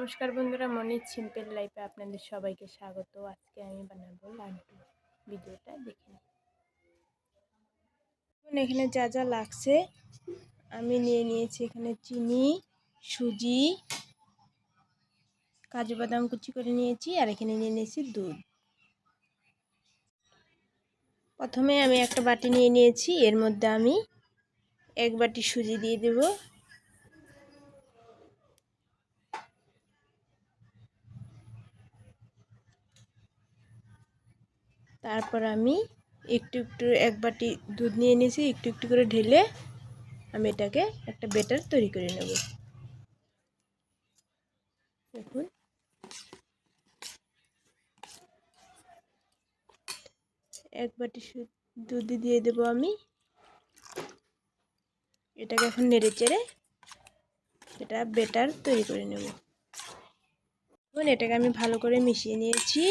নমস্কার বন্ধুরা, মনির সিম্পল লাইফে আপনাদের সবাইকে স্বাগত। আজকে আমি বানাবো লাড্ডু। ভিডিওটা দেখে নিন। এখানে যা যা লাগছে আমি নিয়ে নিয়েছি। এখানে চিনি, সুজি, কাজু বাদাম কুচি করে নিয়েছি, আর এখানে নিয়ে নিয়েছি দুধ। প্রথমে আমি একটা বাটি নিয়ে নিয়েছি, এর মধ্যে আমি এক বাটি সুজি দিয়ে দেব। তারপর আমি একটু এক বাটি দুধ নিয়ে নিয়েছি, একটু একটু করে ঢেলে আমি এটাকে একটা ব্যাটার তৈরি করে নেব। দেখুন, এক বাটি দুধ দিয়ে দেবো আমি। এটাকে এখন নেড়ে চেড়ে এটা ব্যাটার তৈরি করে নেব। এখন এটাকে আমি ভালো করে মিশিয়ে নিয়েছি।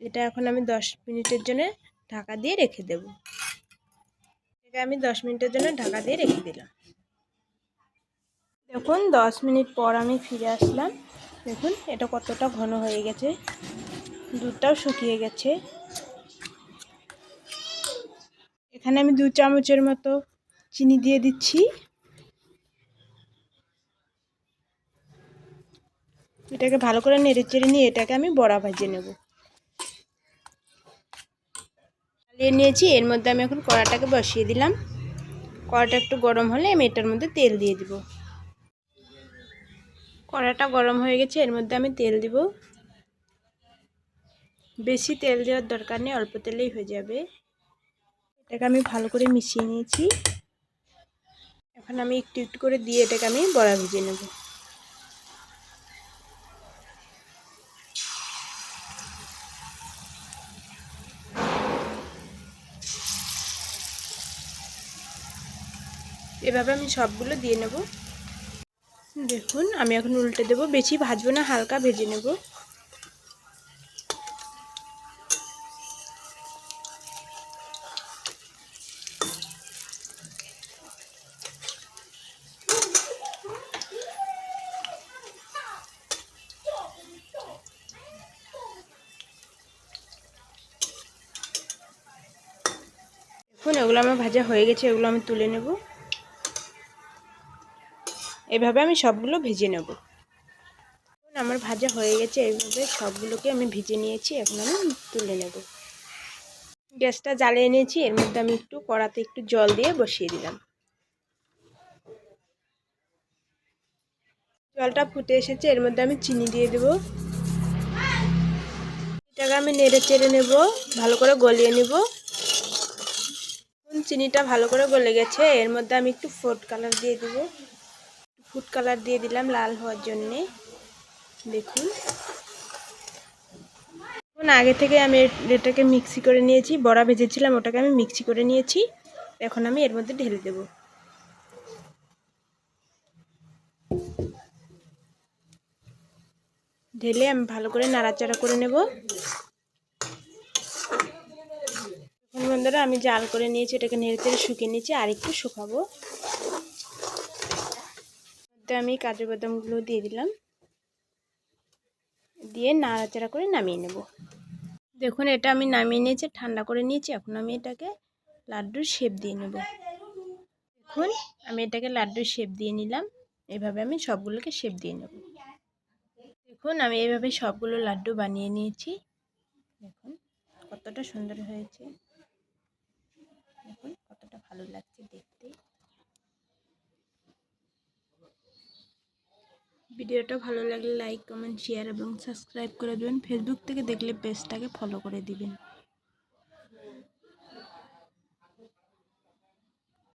এটা এখন আমি 10 মিনিটের জন্য ঢাকা দিয়ে রেখে দেব। এটা আমি 10 মিনিটের জন্য ঢাকা দিয়ে রেখে দিলাম। দেখুন 10 মিনিট পর আমি ফিরে আসলাম। দেখুন এটা কতটা ঘন হয়ে গেছে, দুধটাও শুকিয়ে গেছে। এখানে আমি 2 চামচের মতো চিনি দিয়ে দিচ্ছি। এটাকে ভালো করে নেড়ে চেড়ে নিয়ে এটাকে আমি বড়া ভেজে নেব। নিয়ে নিয়েছি, এর মধ্যে আমি এখন কড়াটাকে বসিয়ে দিলাম। কড়াটা একটু গরম হলে আমি এটার মধ্যে তেল দিয়ে দিব। কড়াটা গরম হয়ে গেছে, এর মধ্যে আমি তেল দিব। বেশি তেল দেওয়ার দরকার নেই, অল্প তেলেই হয়ে যাবে। এটাকে আমি ভালো করে মিশিয়ে নিয়েছি। এখন আমি একটু একটু করে দিয়ে এটাকে আমি বড়া ভেজে নেব। এভাবে আমি সবগুলো দিয়ে নেব। দেখুন আমি এখন উল্টে দেব, বেশি ভাজবো না, হালকা ভেজে নেব। দেখুন এগুলো আমার ভাজা হয়ে গেছে, এগুলো আমি তুলে নেব। এভাবে আমি সবগুলো ভেজে নেব। আমার ভাজা হয়ে গেছে, এইভাবে সবগুলোকে আমি ভেজে নিয়েছি। এখন আমি তুলে নেব। গ্যাসটা জ্বালিয়ে নিয়েছি, এর মধ্যে আমি একটু কড়াতে একটু জল দিয়ে বসিয়ে দিলাম। জলটা ফুটে এসেছে, এর মধ্যে আমি চিনি দিয়ে দেব। এটাকে আমি নেড়ে চেড়ে নেব, ভালো করে গলিয়ে নেব। চিনিটা ভালো করে গলে গেছে, এর মধ্যে আমি একটু ফুড কালার দিয়ে দেব। ফুড কালার দিয়ে দিলাম লাল হওয়ার জন্যে। দেখুন আগে থেকে আমি এটাকে মিক্সি করে নিয়েছি, বড়া ভেজেছিলাম ওটাকে আমি মিক্সি করে নিয়েছি। এখন আমি এর মধ্যে ঢেলে দেব। ঢেলে আমি ভালো করে নাড়াচাড়া করে নেব। এখন বন্ধুরা আমি জাল করে নিয়েছি, এটাকে নেড়ে চেড়ে শুকিয়ে নিয়েছি, আর একটু শুকাবো। আমি কাজু বাদামগুলো দিয়ে দিলাম, দিয়ে নাড়াচাড়া করে নামিয়ে নেব। দেখুন এটা আমি নামিয়ে নিয়েছি, ঠান্ডা করে নিয়েছি। এখন আমি এটাকে লাড্ডুর শেপ দিয়ে নেব। দেখুন আমি এটাকে লাড্ডুর শেপ দিয়ে নিলাম। এভাবে আমি সবগুলোকে শেপ দিয়ে নেব। দেখুন আমি এইভাবে সবগুলো লাড্ডু বানিয়ে নিয়েছি। দেখুন কতটা সুন্দর হয়েছে, দেখুন কতটা ভালো লাগছে দেখতে। ভিডিওটা ভালো লাগলে লাইক, কমেন্ট, শেয়ার এবং সাবস্ক্রাইব করে দেবেন। ফেসবুক থেকে দেখলে পেজটাকে ফলো করে দিবেন।